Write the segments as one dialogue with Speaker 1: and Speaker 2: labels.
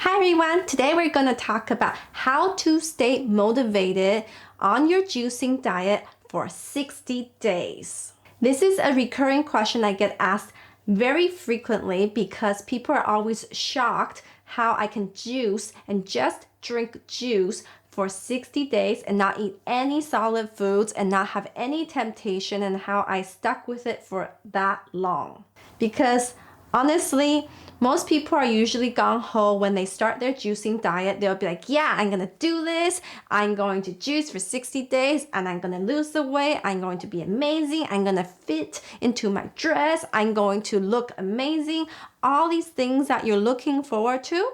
Speaker 1: Hi everyone, today we're going to talk about how to stay motivated on your juicing diet for 60 days. This is a recurring question I get asked very frequently because people are always shocked how I can juice and just drink juice for 60 days and not eat any solid foods and not have any temptation, and how I stuck with it for that long. Because honestly, most people are usually gung-ho when they start their juicing diet. They'll be like, yeah, I'm gonna do this. I'm going to juice for 60 days and I'm gonna lose the weight. I'm going to be amazing. I'm gonna fit into my dress. I'm going to look amazing. All these things that you're looking forward to.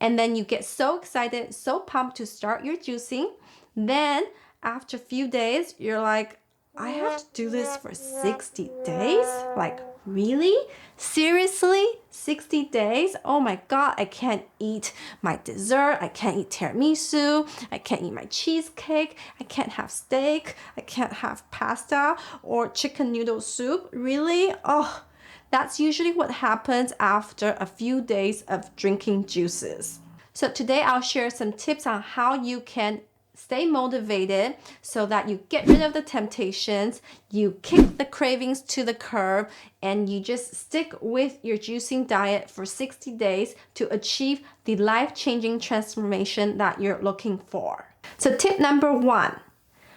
Speaker 1: And then you get so excited, so pumped to start your juicing. Then after a few days, you're like, I have to do this for 60 days? Like, really? Seriously? 60 days? Oh my God, I can't eat my dessert. I can't eat tiramisu. I can't eat my cheesecake. I can't have steak. I can't have pasta or chicken noodle soup. Really? Oh, that's usually what happens after a few days of drinking juices. So today I'll share some tips on how you can stay motivated so that you get rid of the temptations, you kick the cravings to the curb, and you just stick with your juicing diet for 60 days to achieve the life-changing transformation that you're looking for. So tip number 1,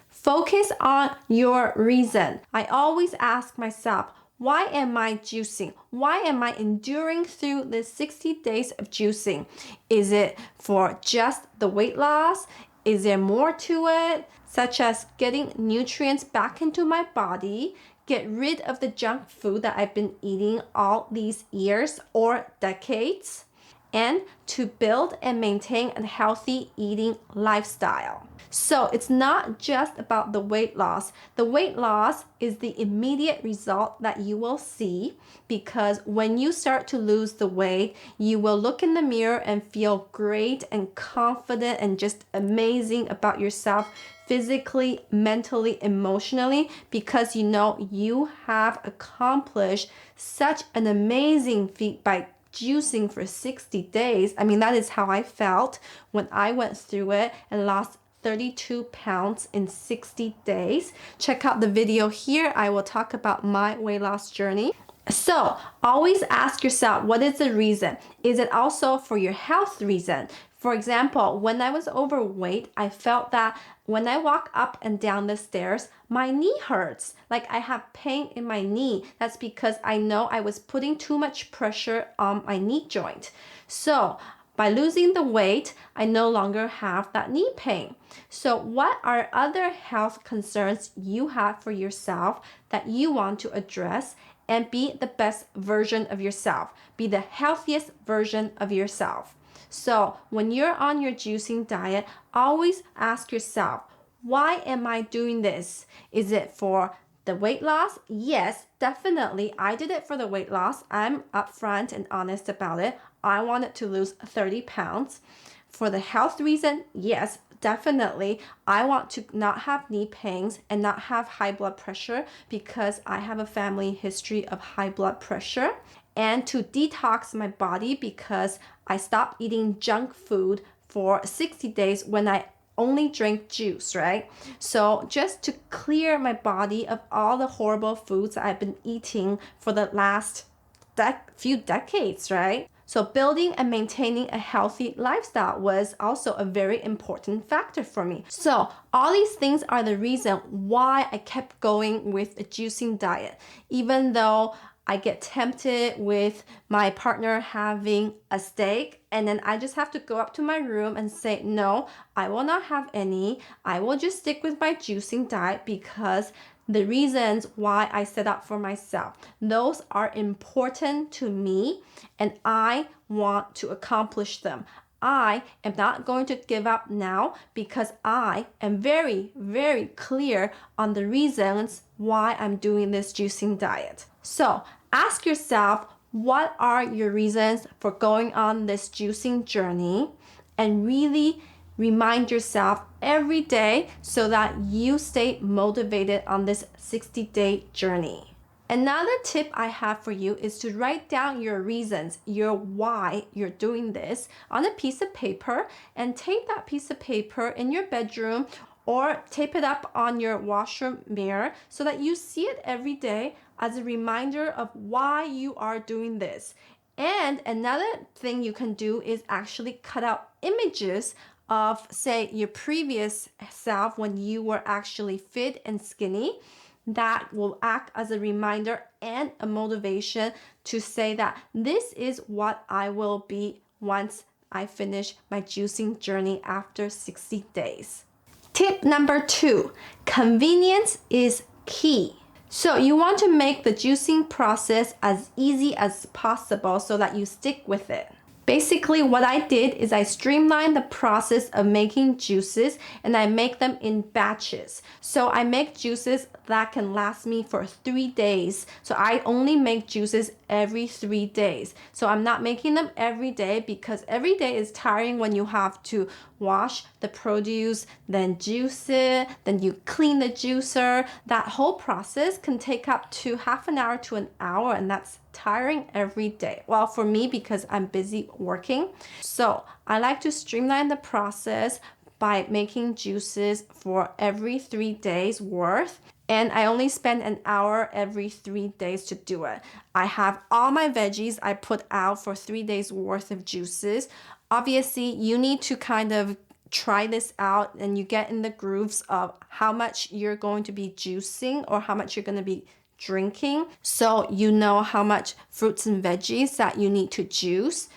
Speaker 1: focus on your reason. I always ask myself, why am I juicing? Why am I enduring through this 60 days of juicing? Is it for just the weight loss? Is there more to it, such as getting nutrients back into my body, get rid of the junk food that I've been eating all these years or decades, and to build and maintain a healthy eating lifestyle? So it's not just about the weight loss. The weight loss is the immediate result that you will see, because when you start to lose the weight, you will look in the mirror and feel great and confident and just amazing about yourself physically, mentally, emotionally, because you know you have accomplished such an amazing feat by juicing for 60 days. I mean, that is how I felt when I went through it and lost 32 pounds in 60 days. Check out the video here. I will talk about my weight loss journey. So always ask yourself, what is the reason? Is it also for your health reason? For example, when I was overweight, I felt that when I walk up and down the stairs, my knee hurts. Like I have pain in my knee. That's because I know I was putting too much pressure on my knee joint. So by losing the weight, I no longer have that knee pain. So what are other health concerns you have for yourself that you want to address and be the best version of yourself? Be the healthiest version of yourself. So when you're on your juicing diet, always ask yourself, why am I doing this? Is it for the weight loss? Yes, definitely. I did it for the weight loss. I'm upfront and honest about it. I wanted to lose 30 pounds. For the health reason, yes, definitely. I want to not have knee pains and not have high blood pressure because I have a family history of high blood pressure. And to detox my body because I stopped eating junk food for 60 days when I only drink juice, right? So just to clear my body of all the horrible foods I've been eating for the last few decades, right? So building and maintaining a healthy lifestyle was also a very important factor for me. So all these things are the reason why I kept going with a juicing diet, even though I get tempted with my partner having a steak, and then I just have to go up to my room and say, no, I will not have any. I will just stick with my juicing diet because the reasons why I set up for myself, those are important to me and I want to accomplish them. I am not going to give up now because I am very, very clear on the reasons why I'm doing this juicing diet. So ask yourself, what are your reasons for going on this juicing journey? And really remind yourself every day so that you stay motivated on this 60-day journey. Another tip I have for you is to write down your reasons, your why you're doing this on a piece of paper, and tape that piece of paper in your bedroom or tape it up on your washroom mirror so that you see it every day as a reminder of why you are doing this. And another thing you can do is actually cut out images of, say, your previous self when you were actually fit and skinny. That will act as a reminder and a motivation to say that this is what I will be once I finish my juicing journey after 60 days. Tip number 2, convenience is key. So you want to make the juicing process as easy as possible so that you stick with it. Basically, what I did is I streamlined the process of making juices and I make them in batches. So I make juices that can last me for 3 days. So I only make juices every 3 days. So I'm not making them every day because every day is tiring when you have to wash the produce, then juice it, then you clean the juicer. That whole process can take up to half an hour to an hour, and that's tiring every day. Well, for me, because I'm busy working. So I like to streamline the process by making juices for every 3 days worth. And I only spend an hour every 3 days to do it. I have all my veggies I put out for 3 days worth of juices. Obviously, you need to kind of try this out and you get in the grooves of how much you're going to be juicing or how much you're going to be drinking, so you know how much fruits and veggies that you need to juice.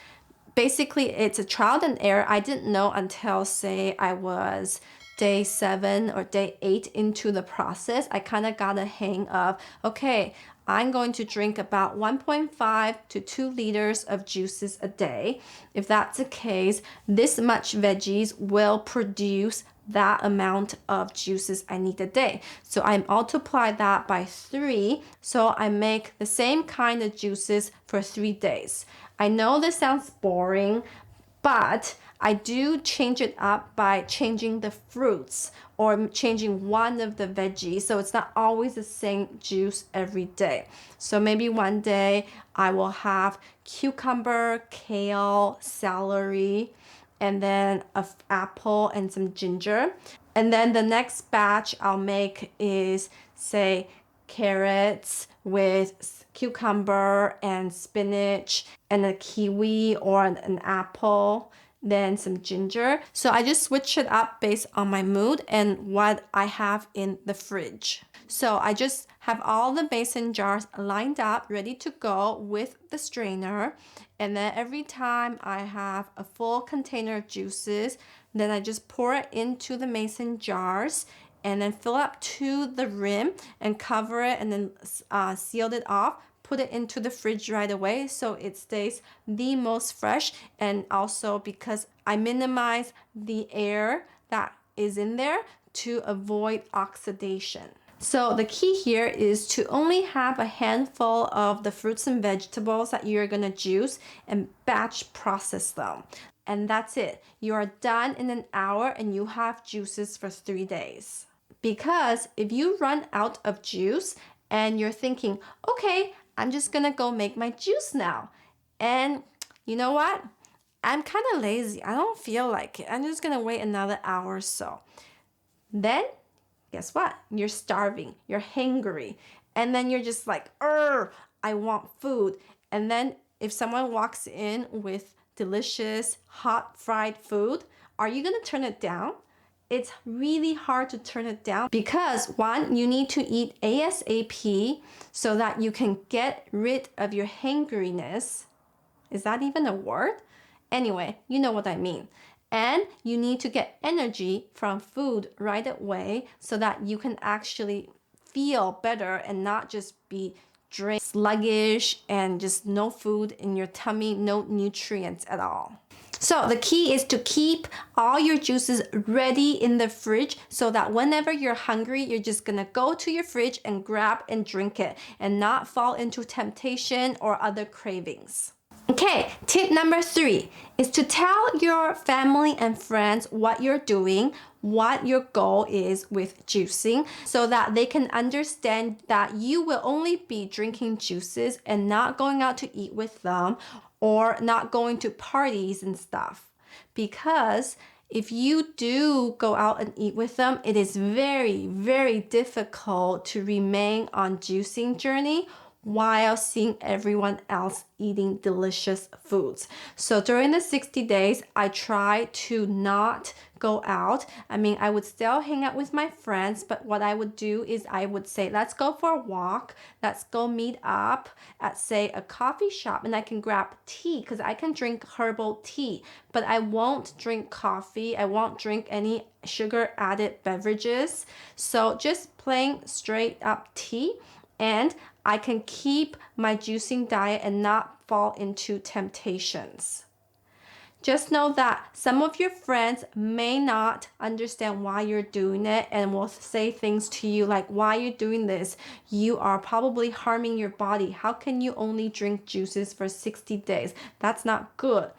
Speaker 1: Basically, it's a trial and error. I didn't know until, say, I was day 7 or day 8 into the process. I kind of got a hang of, okay, I'm going to drink about 1.5 to 2 liters of juices a day. If that's the case, this much veggies will produce that amount of juices I need a day. So I multiply that by 3. So I make the same kind of juices for 3 days. I know this sounds boring, but I do change it up by changing the fruits or changing one of the veggies. So it's not always the same juice every day. So maybe one day I will have cucumber, kale, celery, and then an apple and some ginger. And then the next batch I'll make is, say, carrots with cucumber and spinach and a kiwi or an apple, then some ginger. So I just switch it up based on my mood and what I have in the fridge. So I just have all the mason jars lined up, ready to go with the strainer. And then every time I have a full container of juices, then I just pour it into the mason jars and then fill up to the rim and cover it and then seal it off. Put it into the fridge right away so it stays the most fresh, and also because I minimize the air that is in there to avoid oxidation. So the key here is to only have a handful of the fruits and vegetables that you're gonna juice and batch process them. And that's it. You are done in an hour and you have juices for 3 days. Because if you run out of juice and you're thinking, okay, I'm just gonna go make my juice now. And you know what? I'm kind of lazy. I don't feel like it. I'm just gonna wait another hour or so. Then, guess what? You're starving. You're hangry. And then you're just like, I want food. And then if someone walks in with delicious hot fried food, are you gonna turn it down? It's really hard to turn it down because, one, you need to eat ASAP so that you can get rid of your hangriness. Is that even a word? Anyway, you know what I mean. And you need to get energy from food right away so that you can actually feel better and not just be sluggish and just no food in your tummy, no nutrients at all. So the key is to keep all your juices ready in the fridge so that whenever you're hungry, you're just gonna go to your fridge and grab and drink it and not fall into temptation or other cravings. Okay, tip number 3 is to tell your family and friends what you're doing, what your goal is with juicing, so that they can understand that you will only be drinking juices and not going out to eat with them or not going to parties and stuff. Because if you do go out and eat with them, it is very, very difficult to remain on juicing journey while seeing everyone else eating delicious foods. So during the 60 days, I try to not go out. I mean, I would still hang out with my friends, but what I would do is I would say, let's go for a walk. Let's go meet up at, say, a coffee shop, and I can grab tea because I can drink herbal tea, but I won't drink coffee. I won't drink any sugar added beverages. So just plain straight up tea, and I can keep my juicing diet and not fall into temptations. Just know that some of your friends may not understand why you're doing it and will say things to you like, why are you doing this? You are probably harming your body. How can you only drink juices for 60 days? That's not good.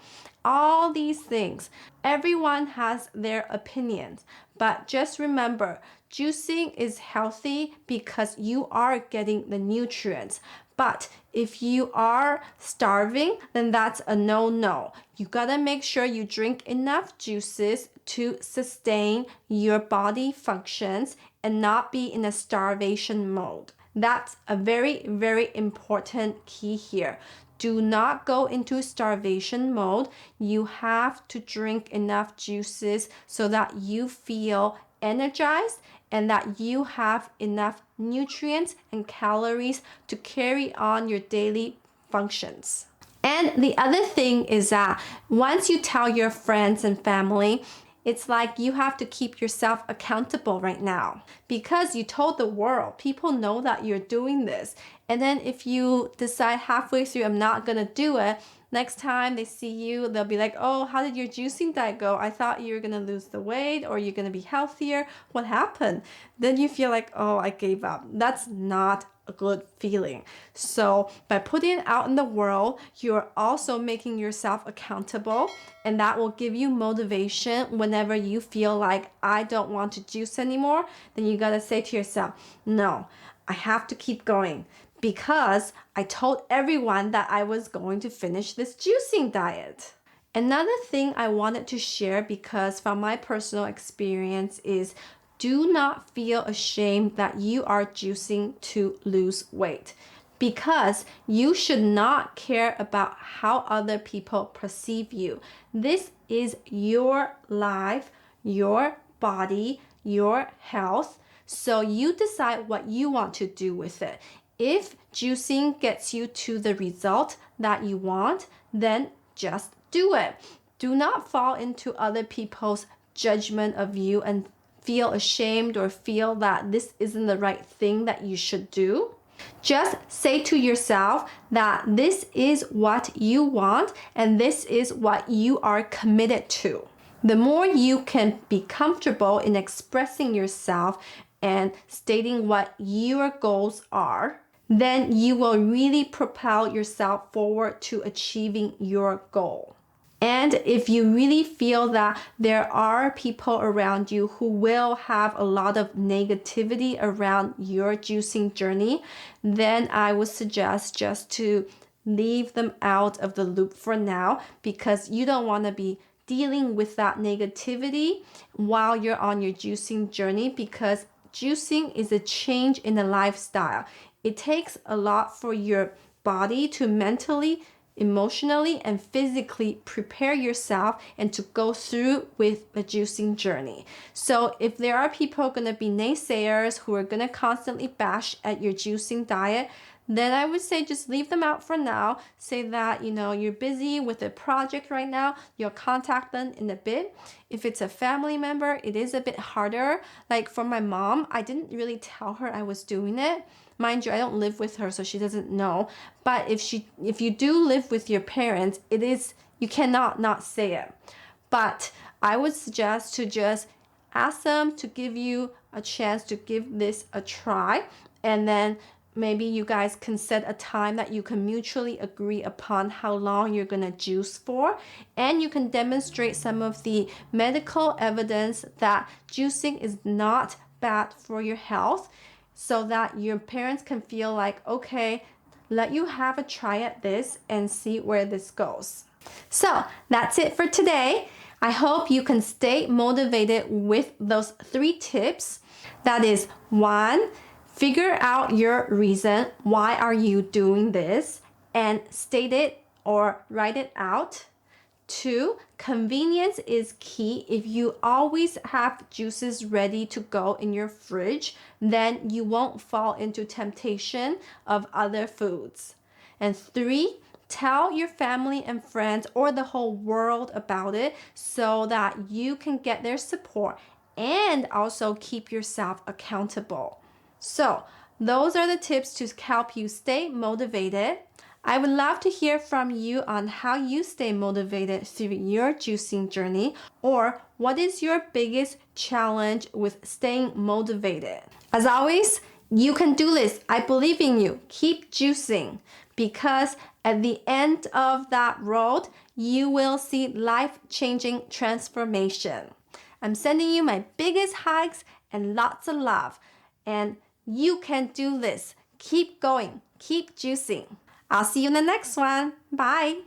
Speaker 1: All these things. Everyone has their opinions, but just remember, juicing is healthy because you are getting the nutrients. But if you are starving, then that's a no-no. You gotta make sure you drink enough juices to sustain your body functions and not be in a starvation mode. That's a very, very important key here. Do not go into starvation mode. You have to drink enough juices so that you feel energized and that you have enough nutrients and calories to carry on your daily functions. And the other thing is that once you tell your friends and family, it's like you have to keep yourself accountable right now because you told the world. People know that you're doing this. And then if you decide halfway through, I'm not gonna do it, next time they see you, they'll be like, oh, how did your juicing diet go? I thought you were gonna lose the weight or you're gonna be healthier. What happened? Then you feel like, oh, I gave up. That's not a good feeling. So by putting it out in the world, you're also making yourself accountable, and that will give you motivation whenever you feel like I don't want to juice anymore. Then you gotta say to yourself, no, I have to keep going because I told everyone that I was going to finish this juicing diet. Another thing I wanted to share, because from my personal experience, is do not feel ashamed that you are juicing to lose weight, because you should not care about how other people perceive you. This is your life, your body, your health. So you decide what you want to do with it. If juicing gets you to the result that you want, then just do it. Do not fall into other people's judgment of you and feel ashamed or feel that this isn't the right thing that you should do. Just say to yourself that this is what you want and this is what you are committed to. The more you can be comfortable in expressing yourself and stating what your goals are, then you will really propel yourself forward to achieving your goal. And if you really feel that there are people around you who will have a lot of negativity around your juicing journey, then I would suggest just to leave them out of the loop for now, because you don't want to be dealing with that negativity while you're on your juicing journey, because juicing is a change in a lifestyle. It takes a lot for your body to mentally, emotionally, and physically prepare yourself and to go through with a juicing journey. So if there are people going to be naysayers who are going to constantly bash at your juicing diet, then I would say just leave them out for now. Say that, you're busy with a project right now. You'll contact them in a bit. If it's a family member, it is a bit harder. Like for my mom, I didn't really tell her I was doing it. Mind you, I don't live with her, so she doesn't know. But if you do live with your parents, you cannot not say it. But I would suggest to just ask them to give you a chance to give this a try, and then maybe you guys can set a time that you can mutually agree upon how long you're going to juice for, and you can demonstrate some of the medical evidence that juicing is not bad for your health, so that your parents can feel like, okay, let you have a try at this and see where this goes. So that's it for today. I hope you can stay motivated with those 3 tips. That is, 1, figure out your reason. Why are you doing this? And state it or write it out. 2, convenience is key. If you always have juices ready to go in your fridge, then you won't fall into temptation of other foods. And 3, tell your family and friends or the whole world about it so that you can get their support and also keep yourself accountable. So those are the tips to help you stay motivated. I would love to hear from you on how you stay motivated through your juicing journey, or what is your biggest challenge with staying motivated. As always, you can do this. I believe in you. Keep juicing, because at the end of that road, you will see life-changing transformation. I'm sending you my biggest hugs and lots of love. And you can do this. Keep going. Keep juicing. I'll see you in the next one. Bye.